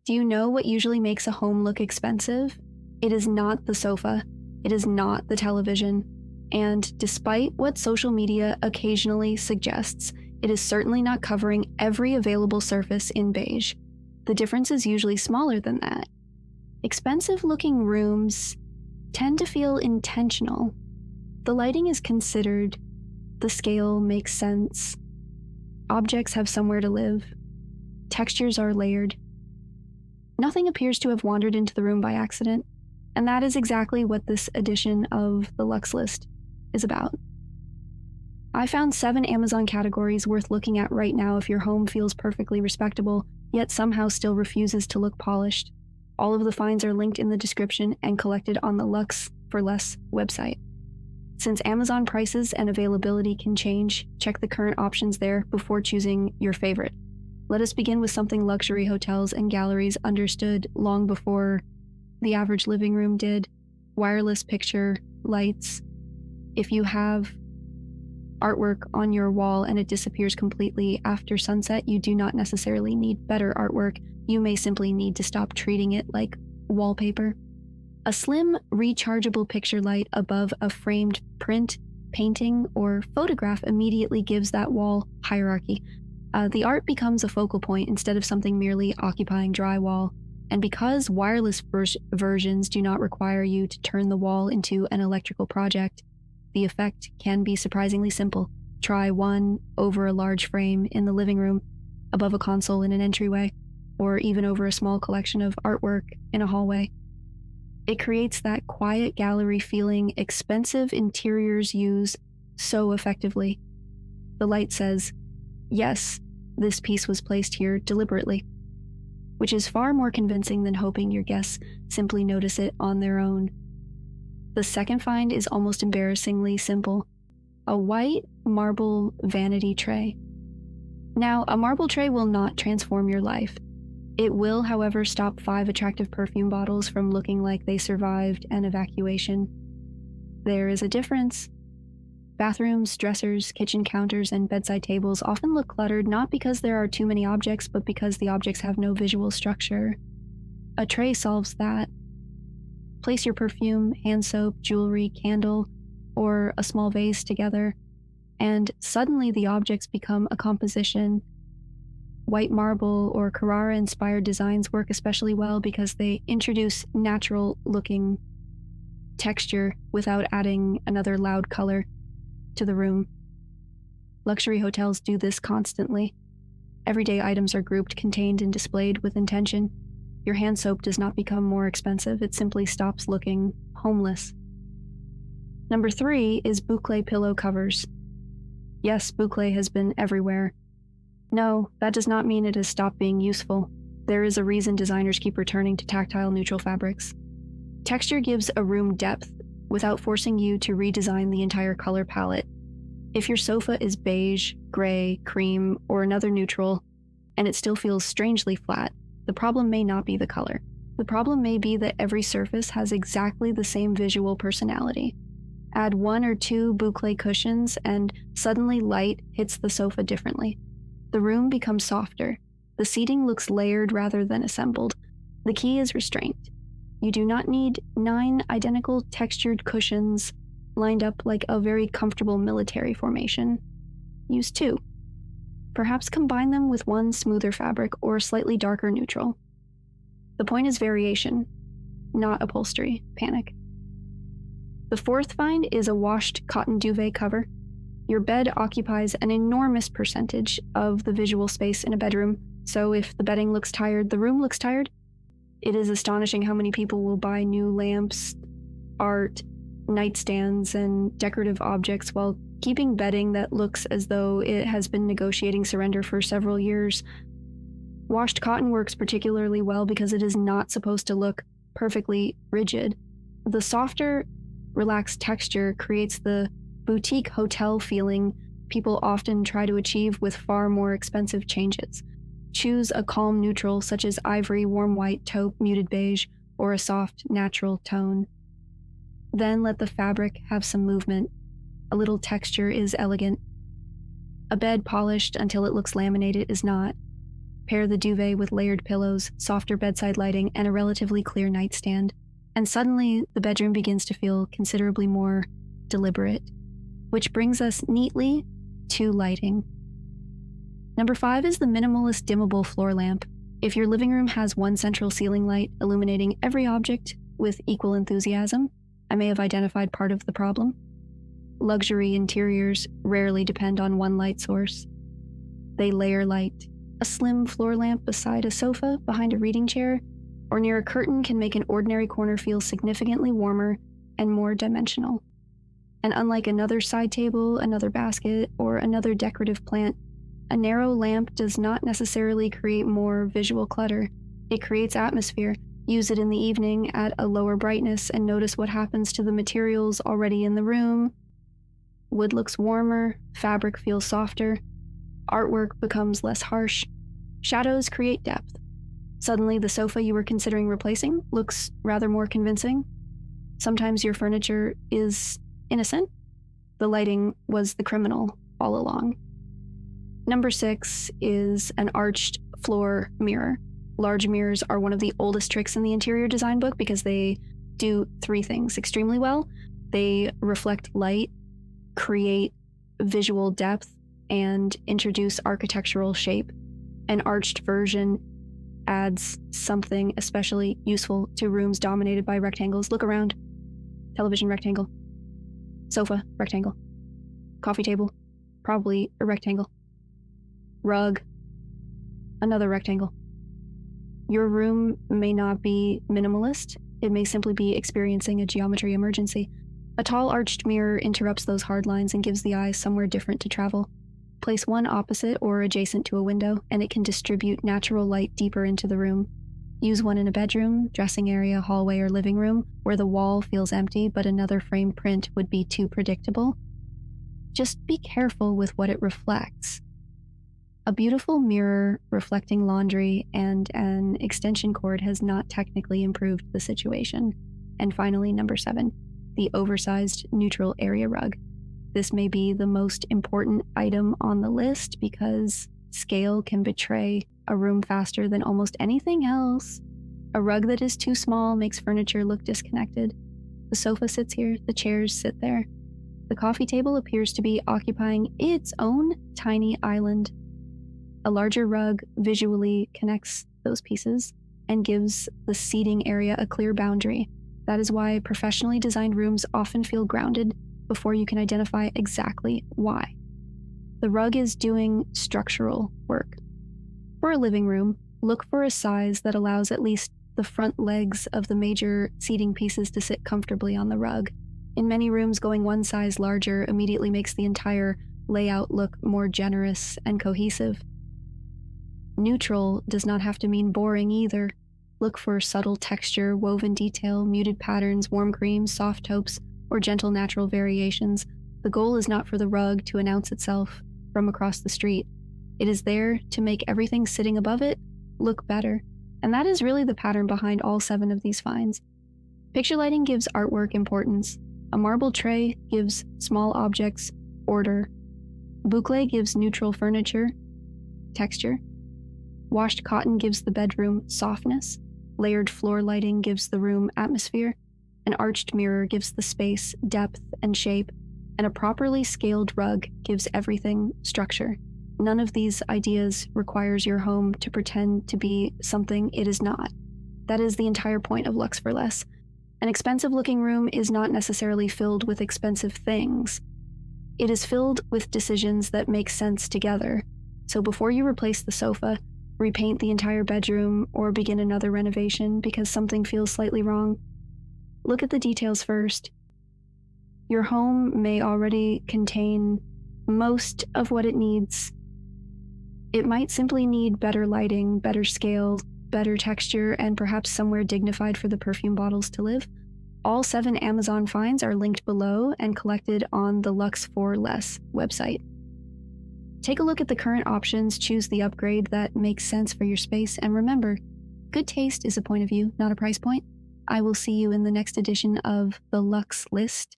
Do you know what usually makes a home look expensive? It is not the sofa. It is not the television. And despite what social media occasionally suggests, it is certainly not covering every available surface in beige. The difference is usually smaller than that. Expensive-looking rooms tend to feel intentional. The lighting is considered. The scale makes sense. Objects have somewhere to live. Textures are layered. Nothing appears to have wandered into the room by accident, and that is exactly what this edition of the Luxe list is about. I found 7 Amazon categories worth looking at right now if your home feels perfectly respectable, yet somehow still refuses to look polished. All of the finds are linked in the description and collected on the Luxe for Less website. Since Amazon prices and availability can change, check the current options there before choosing your favorite. Let us begin with something luxury hotels and galleries understood long before the average living room did: wireless picture lights. If you have artwork on your wall and it disappears completely after sunset, you do not necessarily need better artwork. You may simply need to stop treating it like wallpaper. A slim, rechargeable picture light above a framed print, painting, or photograph immediately gives that wall hierarchy. The art becomes a focal point instead of something merely occupying drywall. And because wireless versions do not require you to turn the wall into an electrical project, the effect can be surprisingly simple. Try one over a large frame in the living room, above a console in an entryway, or even over a small collection of artwork in a hallway. It creates that quiet gallery feeling expensive interiors use so effectively. The light says, yes, this piece was placed here deliberately, which is far more convincing than hoping your guests simply notice it on their own. The second find is almost embarrassingly simple: a white marble vanity tray. Now, a marble tray will not transform your life. It will, however, stop 5 attractive perfume bottles from looking like they survived an evacuation. There is a difference. Bathrooms, dressers, kitchen counters, and bedside tables often look cluttered not because there are too many objects, but because the objects have no visual structure. A tray solves that. Place your perfume, hand soap, jewelry, candle, or a small vase together, and suddenly the objects become a composition. White marble or Carrara-inspired designs work especially well because they introduce natural-looking texture without adding another loud color to the room. Luxury hotels do this constantly. Everyday items are grouped, contained, and displayed with intention. Your hand soap does not become more expensive, it simply stops looking homeless. Number 3 is Bouclé pillow covers. Yes, Bouclé has been everywhere. No, that does not mean it has stopped being useful. There is a reason designers keep returning to tactile neutral fabrics. Texture gives a room depth without forcing you to redesign the entire color palette. If your sofa is beige, gray, cream, or another neutral, and it still feels strangely flat, the problem may not be the color. The problem may be that every surface has exactly the same visual personality. Add 1 or 2 Bouclé cushions and suddenly light hits the sofa differently. The room becomes softer. The seating looks layered rather than assembled. The key is restraint. You do not need 9 identical textured cushions lined up like a very comfortable military formation. Use 2. Perhaps combine them with 1 smoother fabric or a slightly darker neutral. The point is variation, not upholstery panic. The 4th find is a washed cotton duvet cover. Your bed occupies an enormous percentage of the visual space in a bedroom, so if the bedding looks tired, the room looks tired. It is astonishing how many people will buy new lamps, art, nightstands, and decorative objects while keeping bedding that looks as though it has been negotiating surrender for several years. Washed cotton works particularly well because it is not supposed to look perfectly rigid. The softer, relaxed texture creates the boutique hotel feeling people often try to achieve with far more expensive changes. Choose a calm neutral such as ivory, warm white, taupe, muted beige, or a soft, natural tone. Then let the fabric have some movement. A little texture is elegant. A bed polished until it looks laminated is not. Pair the duvet with layered pillows, softer bedside lighting, and a relatively clear nightstand, and suddenly the bedroom begins to feel considerably more deliberate, which brings us neatly to lighting. Number 5 is the Minimalist dimmable floor lamp. If your living room has one central ceiling light illuminating every object with equal enthusiasm, I may have identified part of the problem. Luxury interiors rarely depend on one light source. They layer light. A slim floor lamp beside a sofa, behind a reading chair, or near a curtain can make an ordinary corner feel significantly warmer and more dimensional. And unlike another side table, another basket, or another decorative plant, a narrow lamp does not necessarily create more visual clutter. It creates atmosphere. Use it in the evening at a lower brightness and notice what happens to the materials already in the room. Wood looks warmer, fabric feels softer, artwork becomes less harsh, shadows create depth. Suddenly, the sofa you were considering replacing looks rather more convincing. Sometimes your furniture is innocent. The lighting was the criminal all along. Number 6 is an arched floor mirror. Large mirrors are one of the oldest tricks in the interior design book because they do 3 things extremely well. They reflect light, create visual depth, and introduce architectural shape. An arched version adds something especially useful to rooms dominated by rectangles. Look around. Television, rectangle. Sofa, rectangle. Coffee table, probably a rectangle. Rug, another rectangle. Your room may not be minimalist. It may simply be experiencing a geometry emergency. A tall arched mirror interrupts those hard lines and gives the eye somewhere different to travel. Place one opposite or adjacent to a window, and it can distribute natural light deeper into the room. Use one in a bedroom, dressing area, hallway, or living room, where the wall feels empty but another frame print would be too predictable. Just be careful with what it reflects. A beautiful mirror reflecting laundry and an extension cord has not technically improved the situation. And finally, number 7, the oversized neutral area rug. This may be the most important item on the list because scale can betray a room faster than almost anything else. A rug that is too small makes furniture look disconnected. The sofa sits here, the chairs sit there. The coffee table appears to be occupying its own tiny island. A larger rug visually connects those pieces and gives the seating area a clear boundary. That is why professionally designed rooms often feel grounded before you can identify exactly why. The rug is doing structural work. For a living room, look for a size that allows at least the front legs of the major seating pieces to sit comfortably on the rug. In many rooms, going one size larger immediately makes the entire layout look more generous and cohesive. Neutral does not have to mean boring either. Look for subtle texture, woven detail, muted patterns, warm creams, soft taupes, or gentle natural variations. The goal is not for the rug to announce itself from across the street. It is there to make everything sitting above it look better. And that is really the pattern behind all 7 of these finds. Picture lighting gives artwork importance. A marble tray gives small objects order. Bouclé gives neutral furniture texture. Washed cotton gives the bedroom softness. Layered floor lighting gives the room atmosphere. An arched mirror gives the space depth and shape. And a properly scaled rug gives everything structure. None of these ideas requires your home to pretend to be something it is not. That is the entire point of Luxe for Less. An expensive-looking room is not necessarily filled with expensive things. It is filled with decisions that make sense together. So before you replace the sofa, repaint the entire bedroom, or begin another renovation because something feels slightly wrong, look at the details first. Your home may already contain most of what it needs. It might simply need better lighting, better scale, better texture, and perhaps somewhere dignified for the perfume bottles to live. All 7 Amazon finds are linked below and collected on the Luxe for Less website. Take a look at the current options, choose the upgrade that makes sense for your space, and remember, good taste is a point of view, not a price point. I will see you in the next edition of the Luxe List.